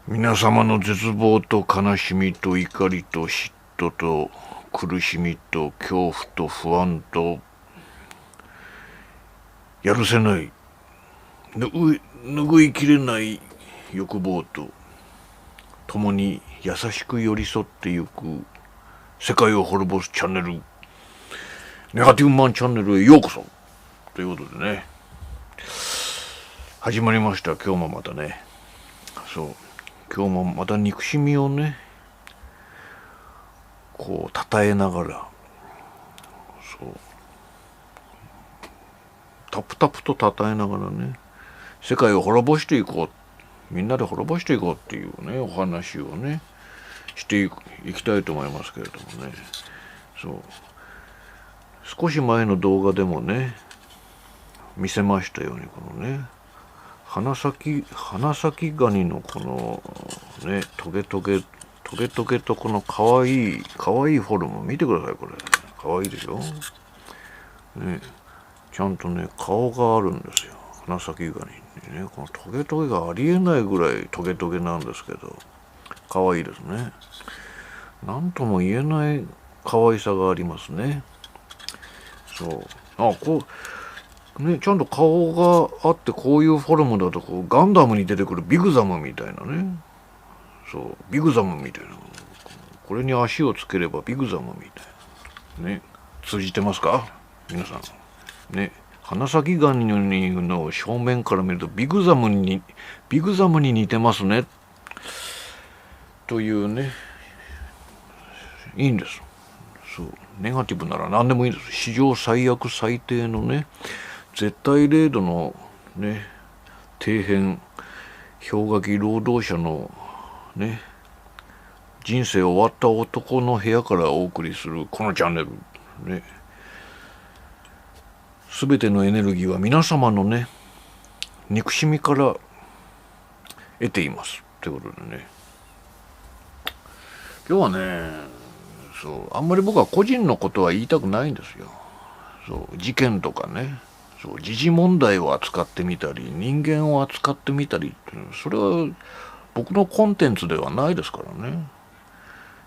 皆様の絶望と悲しみと怒りと嫉妬と苦しみと恐怖と不安とやるせない拭いきれない欲望と共に優しく寄り添ってゆく世界を滅ぼすチャンネル、ネガティブマンチャンネルへようこそということでね、始まりました。今日もまたね、今日もまた憎しみをね、こう称えながら、タプタプと称えながらね、世界を滅ぼしていこう、みんなで滅ぼしていこうっていうね、お話をね、していきたいと思いますけれどもね。少し前の動画でもね、見せましたように、このね、花咲ガニのこのね、トゲトゲとこのかわいいフォルム見てください。これかわいいでしょね。ちゃんとね、顔があるんですよ、花咲ガニにね。このトゲトゲがありえないぐらいトゲトゲなんですけど、かわいいですね。なんとも言えない可愛さがありますね。ちゃんと顔があって、こういうフォルムだとこうガンダムに出てくるビグザムみたいなね。ビグザムみたいな。これに足をつければビグザムみたいなね。通じてますか皆さんね。花咲ガニの正面から見るとビグザムに似てますねというね。いいんです。ネガティブなら何でもいいです。史上最悪最低のね、絶対零度のね、底辺氷河期労働者のね、人生終わった男の部屋からお送りするこのチャンネルね、全てのエネルギーは皆様のね、憎しみから得ていますということでね、今日はね、あんまり僕は個人のことは言いたくないんですよ。事件とかね、時事問題を扱ってみたり、人間を扱ってみたりっていう、それは僕のコンテンツではないですからね。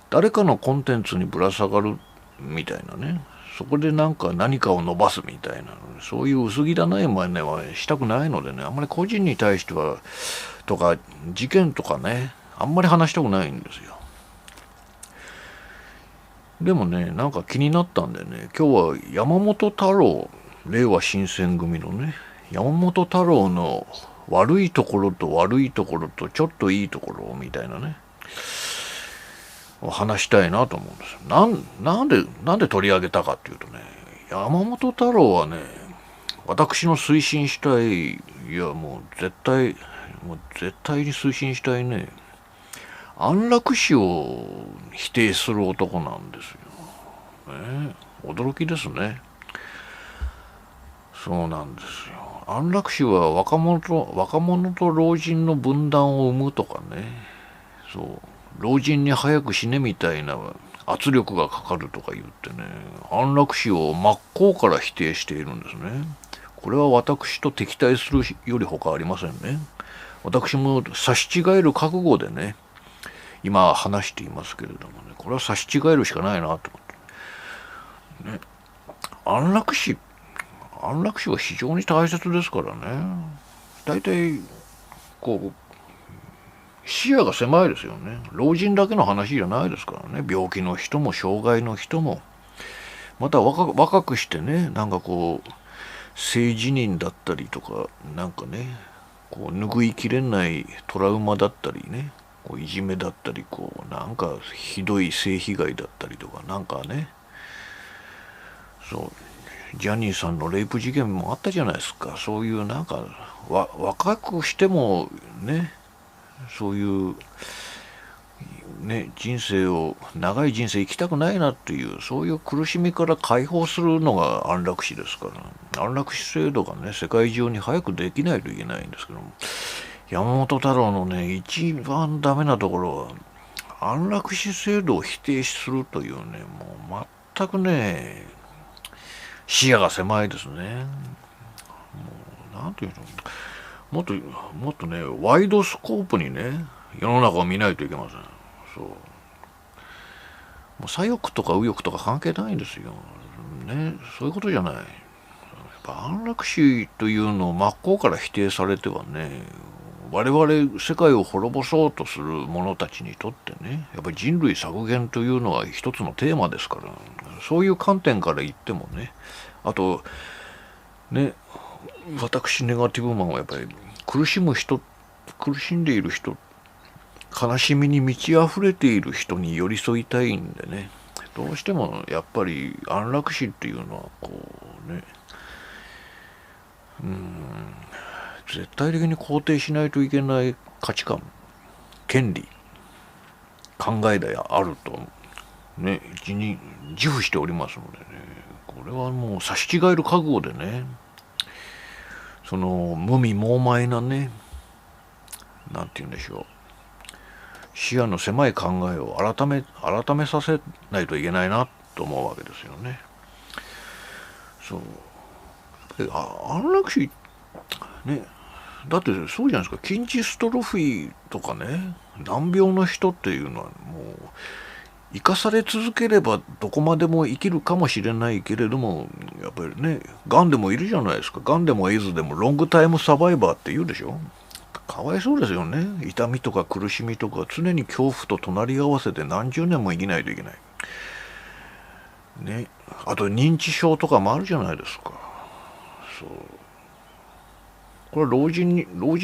誰かのコンテンツにぶら下がるみたいなね、そこで何かを伸ばすみたいな、そういう薄汚い真似はしたくないのでね、あんまり個人に対してはとか事件とかね、あんまり話したくないんですよ。でもね、なんか気になったんでね、今日は山本太郎、令和新選組のね、山本太郎の悪いところとちょっといいところみたいなね、話したいなと思うんですよ。なんで取り上げたかっていうとね、山本太郎はね、私の推進したい、もう絶対に推進したいね、安楽死を否定する男なんですよ。ね、驚きですね。そうなんですよ。安楽死は若者と老人の分断を生むとかね、老人に早く死ねみたいな圧力がかかるとか言ってね、安楽死を真っ向から否定しているんですね。これは私と敵対するより他ありませんね。私も差し違える覚悟でね、今話していますけれどもね、これは差し違えるしかないなと思ってね。安楽死は非常に大切ですからね。大体こう視野が狭いですよね。老人だけの話じゃないですからね。病気の人も障害の人も、また若くしてね、なんかこう性自認だったりとか、なんかね、こう拭いきれないトラウマだったりね、こういじめだったり、こうなんかひどい性被害だったりとか、なんかね、ジャニーさんのレイプ事件もあったじゃないですか。そういうなんか若くしてもね、そういうね、長い人生生きたくないなっていう、そういう苦しみから解放するのが安楽死ですから、安楽死制度がね、世界中に早くできないといけないんですけども、山本太郎のね、一番ダメなところは、安楽死制度を否定するというね、もう全くね、視野が狭いですね。もうなんていうの、もっとね、ワイドスコープにね、世の中を見ないといけません。そう。もう左翼とか右翼とか関係ないんですよ。ね、そういうことじゃない。やっぱ安楽死というのを真っ向から否定されてはね、我々世界を滅ぼそうとする者たちにとってね、やっぱり人類削減というのは一つのテーマですから、そういう観点から言ってもね、あとね、私ネガティブマンはやっぱり苦しむ人、苦しんでいる人、悲しみに満ち溢れている人に寄り添いたいんでね、どうしてもやっぱり安楽死っていうのはこうね、絶対的に肯定しないといけない価値観、権利、考えであるとね、自負しておりますのでね、これはもう差し違える覚悟でね、その無味猛昧なね、なんて言うんでしょう、視野の狭い考えを改めさせないといけないなと思うわけですよね。そう。安楽死ね、だってそうじゃないですか。筋ジストロフィーとかね、難病の人っていうのはもう生かされ続ければどこまでも生きるかもしれないけれども、やっぱりね、癌でもいるじゃないですか。癌でもエイズでもロングタイムサバイバーって言うでしょ。かわいそうですよね。痛みとか苦しみとか常に恐怖と隣り合わせて何十年も生きないといけない。ね。あと認知症とかもあるじゃないですか。そう。これは老人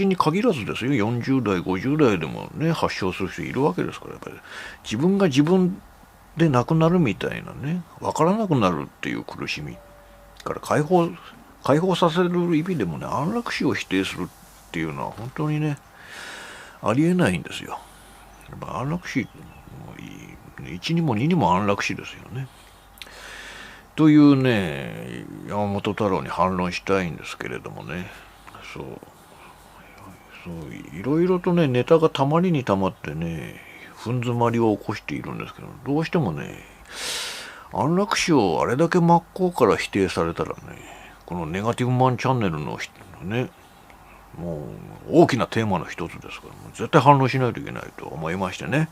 に限らずですよ。40代、50代でもね、発症する人いるわけですから、やっぱり自分が自分で亡くなるみたいなね、わからなくなるっていう苦しみから解放させる意味でもね、安楽死を否定するっていうのは本当にね、ありえないんですよ。やっぱ安楽死、1にも2にも安楽死ですよね。というね、山本太郎に反論したいんですけれどもね、そう、いろいろとね、ネタがたまりにたまってね、ふん詰まりを起こしているんですけど、どうしてもね、安楽死をあれだけ真っ向から否定されたらね、このネガティブマンチャンネルのね、もう大きなテーマの一つですから、絶対反論しないといけないと思いましてね、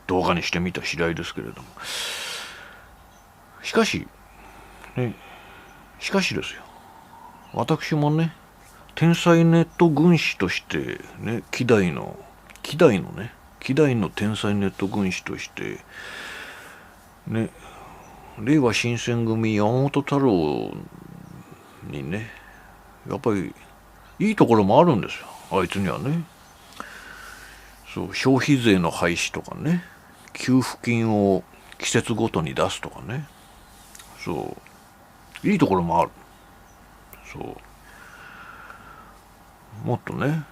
動画にしてみた次第ですけれども。しかし、ね、しかしですよ。私もね、天才ネット軍師としてね、希代の天才ネット軍師としてね、令和新選組山本太郎にね、やっぱりいいところもあるんですよ、あいつにはね。そう、消費税の廃止とかね、給付金を季節ごとに出すとかね、そういいところもある。そうもっとね、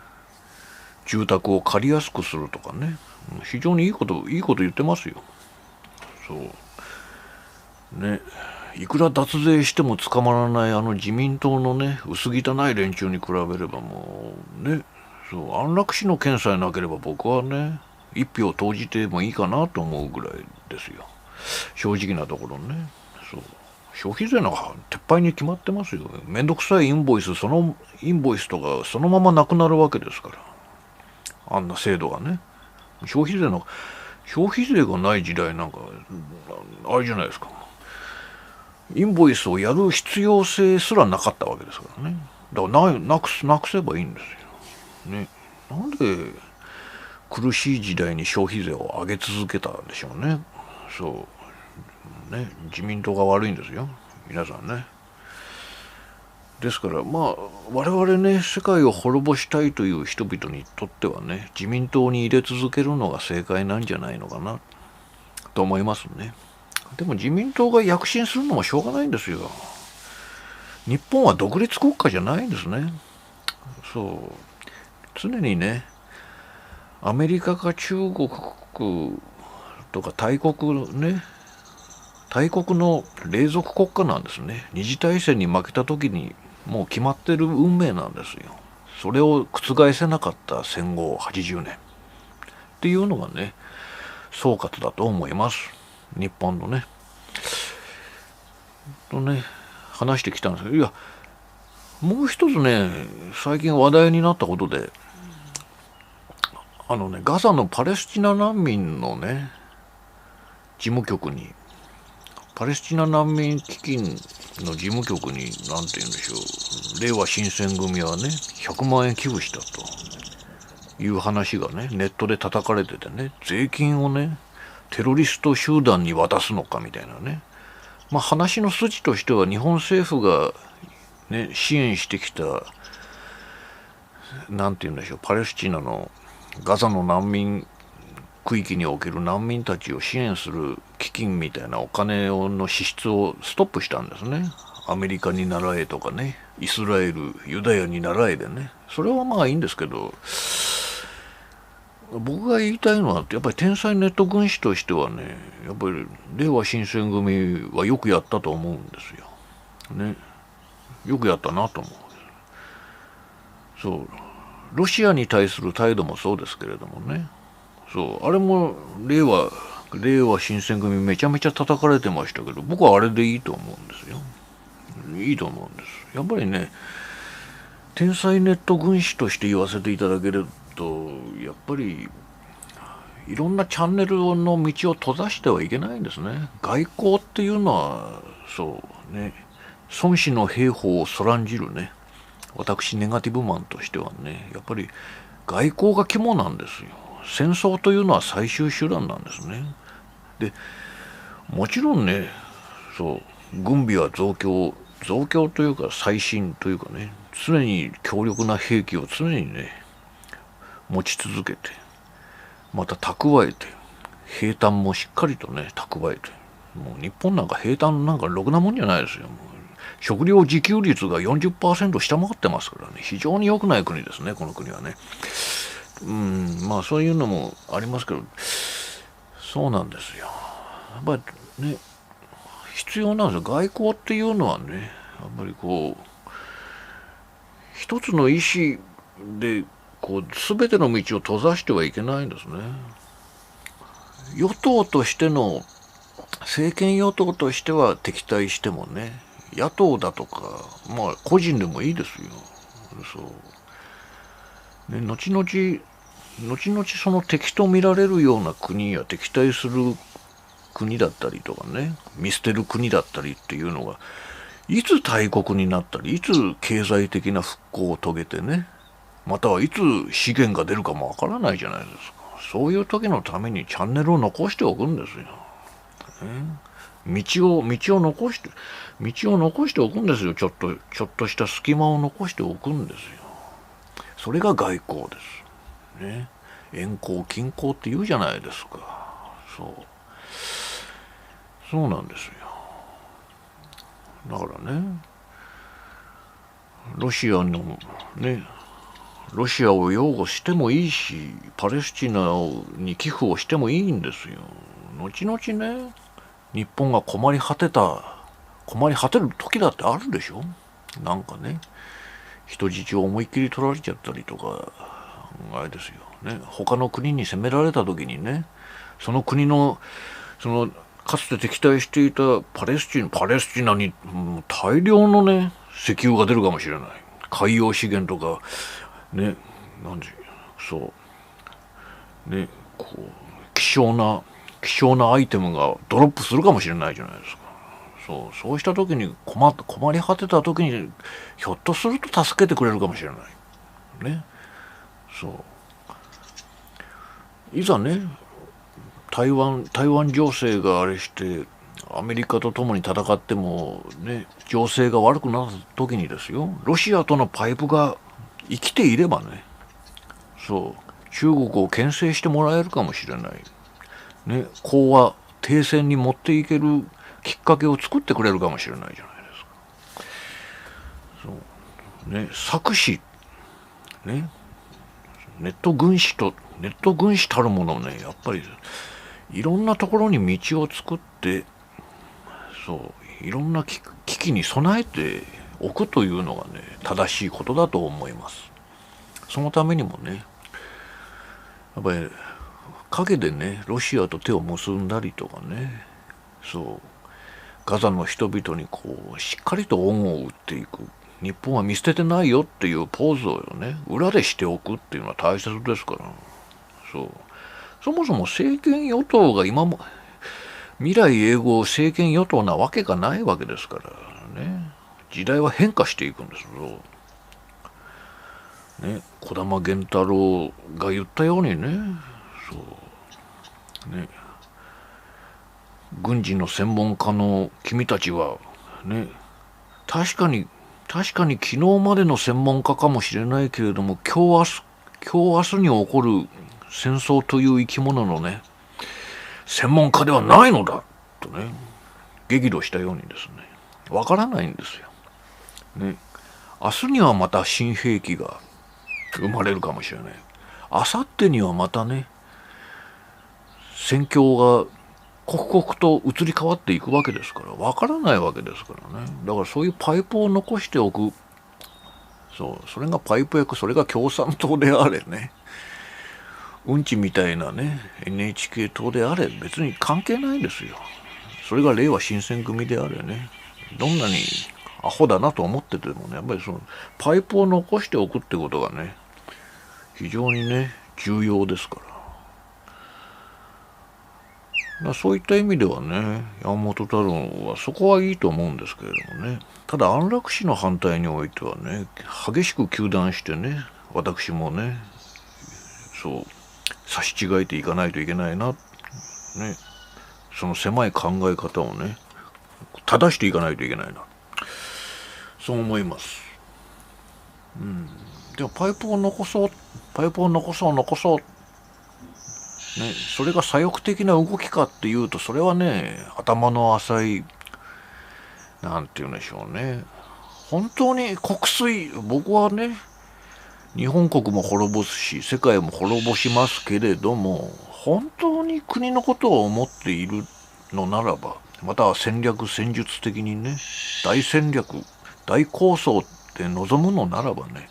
住宅を借りやすくするとかね、非常にいいこと言ってますよ。そうね、いくら脱税しても捕まらないあの自民党のね、薄汚い連中に比べればもうね、そう安楽死の件さえなければ僕はね、一票投じてもいいかなと思うぐらいですよ、正直なところね。そう、消費税なんか撤廃に決まってますよ。めんどくさいインボイス、そのインボイスとかそのままなくなるわけですから、あんな制度がね。消費税がない時代なんかあれじゃないですか、インボイスをやる必要性すらなかったわけですからね。だからなくせばいいんですよね。なんで苦しい時代に消費税を上げ続けたんでしょうね。そうね、自民党が悪いんですよ、皆さんね。ですからまあ我々ね、世界を滅ぼしたいという人々にとってはね、自民党に入れ続けるのが正解なんじゃないのかなと思いますね。でも自民党が躍進するのもしょうがないんですよ。日本は独立国家じゃないんですね。そう常にね、アメリカか中国とか大国の隷属国家なんですね。二次大戦に負けた時にもう決まってる運命なんですよ。それを覆せなかった戦後80年っていうのがね、総括だと思います。日本のね話してきたんですけど、いやもう一つね、最近話題になったことで、ガザのパレスチナ難民のね、事務局に、パレスチナ難民基金の事務局に、なんて言うんでしょう、令和新選組はね、100万円寄付したという話がね、ネットで叩かれててね、税金をね、テロリスト集団に渡すのかみたいなね。まあ話の筋としては、日本政府がね、支援してきた、なんて言うんでしょう、パレスチナのガザの難民区域における難民たちを支援する基金みたいなお金の支出をストップしたんですね。アメリカに習えとかね、イスラエル、ユダヤに習えでね。それはまあいいんですけど、僕が言いたいのは、やっぱり天才ネット軍師としてはね、やっぱり令和新選組はよくやったと思うんですよ。ね。よくやったなと思う。そう。ロシアに対する態度もそうですけれどもね。そう。あれも令和新選組めちゃめちゃ叩かれてましたけど、僕はあれでいいと思うんですよ。いいと思うんです。やっぱりね、天才ネット軍師として言わせていただけると、やっぱりいろんなチャンネルの道を閉ざしてはいけないんですね。外交っていうのは、そうね、孫子の兵法をそらんじるね、私ネガティブマンとしてはね、やっぱり外交が肝なんですよ。戦争というのは最終手段なんですね。で、もちろんね、そう、軍備は増強というか最新というかね、常に強力な兵器を常にね、持ち続けて、また蓄えて、兵隊もしっかりとね、蓄えて、もう日本なんか兵隊なんかろくなもんじゃないですよ。もう食料自給率が 40% 下回ってますからね、非常に良くない国ですね、この国はね。まあそういうのもありますけど、そうなんですよ。やっぱりね、必要なんですよ。外交っていうのはね、やっぱりこう、一つの意思で、こう、全ての道を閉ざしてはいけないんですね。与党としての、政権与党としては敵対してもね、野党だとか、まあ個人でもいいですよ。そう。ね、後々その敵と見られるような国や敵対する国だったりとかね、見捨てる国だったりっていうのが、いつ大国になったり、いつ経済的な復興を遂げてね、またはいつ資源が出るかもわからないじゃないですか。そういう時のためにチャンネルを残しておくんですよ。道を残しておくんですよ。ちょっとした隙間を残しておくんですよ。それが外交です。ね。遠交近交って言うじゃないですか。そうなんですよ。だからね、ロシアのね、ロシアを擁護してもいいし、パレスチナに寄付をしてもいいんですよ。後々ね、日本が困り果てる時だってあるでしょ。なんかね、人質を思いっきり取られちゃったりとか、あれですよね、他の国に攻められた時にね、その国のかつて敵対していたパレスチナに大量のね、石油が出るかもしれない。海洋資源とかね、なんでそうね、こう希少なアイテムがドロップするかもしれないじゃないですか。そうした時に困り果てた時にひょっとすると助けてくれるかもしれないね。いざね、台湾情勢があれしてアメリカと共に戦ってもね、情勢が悪くなった時にですよ、ロシアとのパイプが生きていればね、中国を牽制してもらえるかもしれないね、講和停戦に持っていけるきっかけを作ってくれるかもしれないじゃないですか。作詞ね、ネット軍師たるものをね、やっぱりいろんなところに道を作って、いろんな危機に備えておくというのがね、正しいことだと思います。そのためにもね、やっぱり陰でね、ロシアと手を結んだりとかね、ガザの人々にこうしっかりと恩を売っていく、日本は見捨ててないよっていうポーズをね、裏でしておくっていうのは大切ですから。そう。そもそも政権与党が今も、未来永劫政権与党なわけがないわけですからね。時代は変化していくんですよ。ね、児玉源太郎が言ったようにね、そうね、軍事の専門家の君たちはね、確かに昨日までの専門家かもしれないけれども、今日明日に起こる戦争という生き物のね、専門家ではないのだとね、激怒したようにですね、わからないんですよ。ね、明日にはまた新兵器が生まれるかもしれない。明後日にはまたね、戦況が刻々と移り変わっていくわけですから、わからないわけですからね。だからそういうパイプを残しておく。それがパイプ役、それが共産党であれね。うんちみたいなね、NHK 党であれ、別に関係ないんですよ。それが令和新選組であれね。どんなにアホだなと思っててもね、やっぱりそのパイプを残しておくってことがね、非常にね、重要ですから。そういった意味ではね、山本太郎はそこはいいと思うんですけれどもね。ただ安楽死の反対においてはね、激しく糾弾してね、私もね、差し違えていかないといけないな、ね、その狭い考え方をね、正していかないといけないな、そう思います。でもパイプを残そう、ね、それが左翼的な動きかっていうと、それはね、頭の浅い、なんて言うんでしょうね。本当に国粋、僕はね、日本国も滅ぼすし、世界も滅ぼしますけれども、本当に国のことを思っているのならば、または戦略戦術的にね、大戦略、大構想って望むのならばね、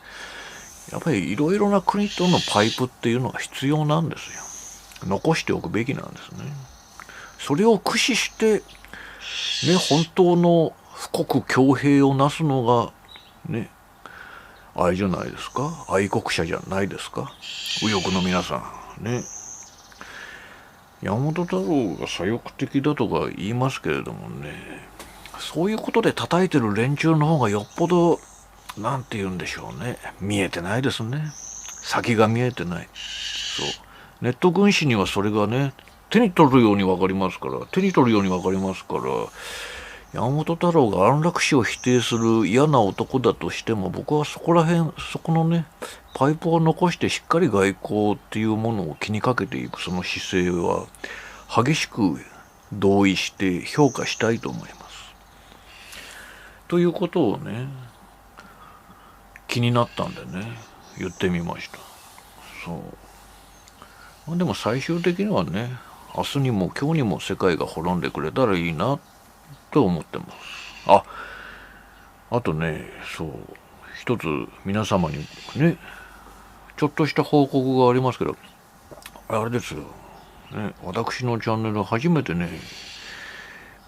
やっぱりいろいろな国とのパイプっていうのが必要なんですよ。残しておくべきなんですね。それを駆使してね、本当の富国強兵をなすのがね、あれじゃないですか、愛国者じゃないですか、右翼の皆さんね。山本太郎が左翼的だとか言いますけれどもね、そういうことで叩いてる連中の方がよっぽど、なんて言うんでしょうね、見えてないですね。先が見えてない。ネット軍師にはそれがね、手に取るように分かりますから、山本太郎が安楽死を否定する嫌な男だとしても、僕はそこのね、パイプを残してしっかり外交っていうものを気にかけていくその姿勢は、激しく同意して評価したいと思います。ということをね、気になったんでね、言ってみました。でも最終的にはね、明日にも今日にも世界が滅んでくれたらいいなと思ってます。あとね、一つ皆様にね、ちょっとした報告がありますけど、あれですよ、ね、私のチャンネル初めてね、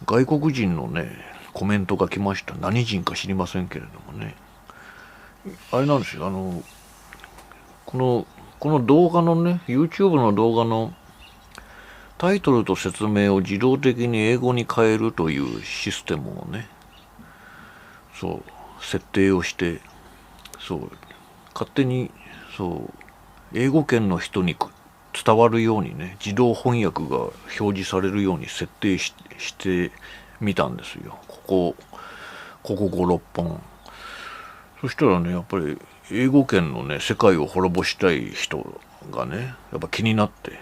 外国人のね、コメントが来ました。何人か知りませんけれどもね。あれなんですよ、この動画のね、YouTube の動画のタイトルと説明を自動的に英語に変えるというシステムをね、設定をして、勝手に、英語圏の人に伝わるようにね、自動翻訳が表示されるように設定してみたんですよ。ここ5、6本。そしたらね、やっぱり英語圏のね、世界を滅ぼしたい人がね、やっぱ気になって、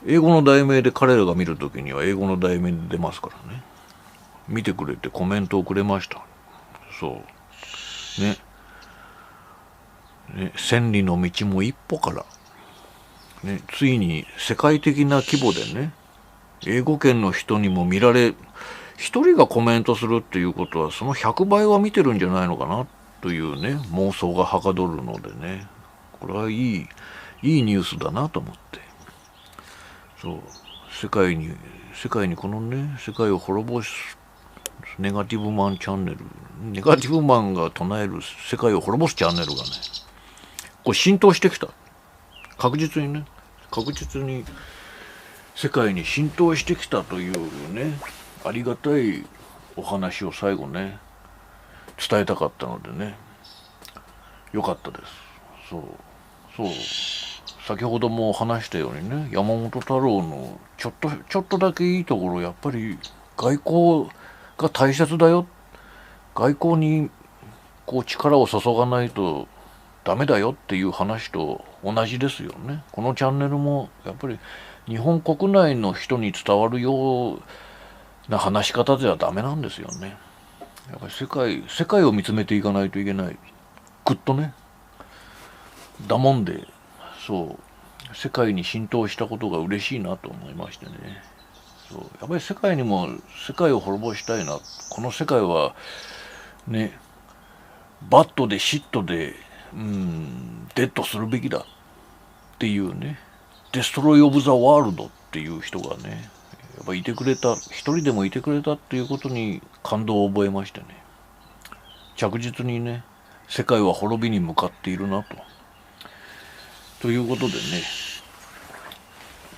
英語の題名で彼らが見るときには英語の題名で出ますからね。見てくれてコメントをくれました。千里の道も一歩から、ね、ついに世界的な規模でね、英語圏の人にも見られ、一人がコメントするっていうことはその100倍は見てるんじゃないのかなというね、妄想がはかどるのでね、これはいいニュースだなと思って、世界にこのね、世界を滅ぼすネガティブマンチャンネル、ネガティブマンが唱える世界を滅ぼすチャンネルがね、これ浸透してきた。確実にね、確実に世界に浸透してきたというね、ありがたいお話を最後ね伝えたかったのでね、よかったです。そう先ほども話したようにね、山本太郎のちょっとだけいいところ、やっぱり外交が大切だよ、外交にこう力を注がないとダメだよっていう話と同じですよね。このチャンネルもやっぱり日本国内の人に伝わるような話し方ではダメなんですよね。やっぱり世界を見つめていかないといけない。ぐっとね。だもんで、世界に浸透したことが嬉しいなと思いましてね。やっぱり世界にも世界を滅ぼしたいな。この世界はね、バッドでシットで、デッドするべきだっていうね、デストロイ・オブ・ザ・ワールドっていう人がね、やっぱいてくれた、一人でもいてくれたっていうことに感動を覚えましてね、着実にね、世界は滅びに向かっているなと。ということでね、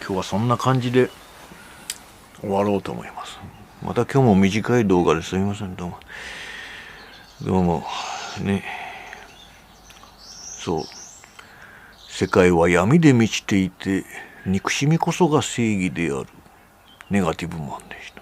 今日はそんな感じで終わろうと思います。また今日も短い動画ですみません。どうもね、世界は闇で満ちていて憎しみこそが正義である。ネガティブマンでした。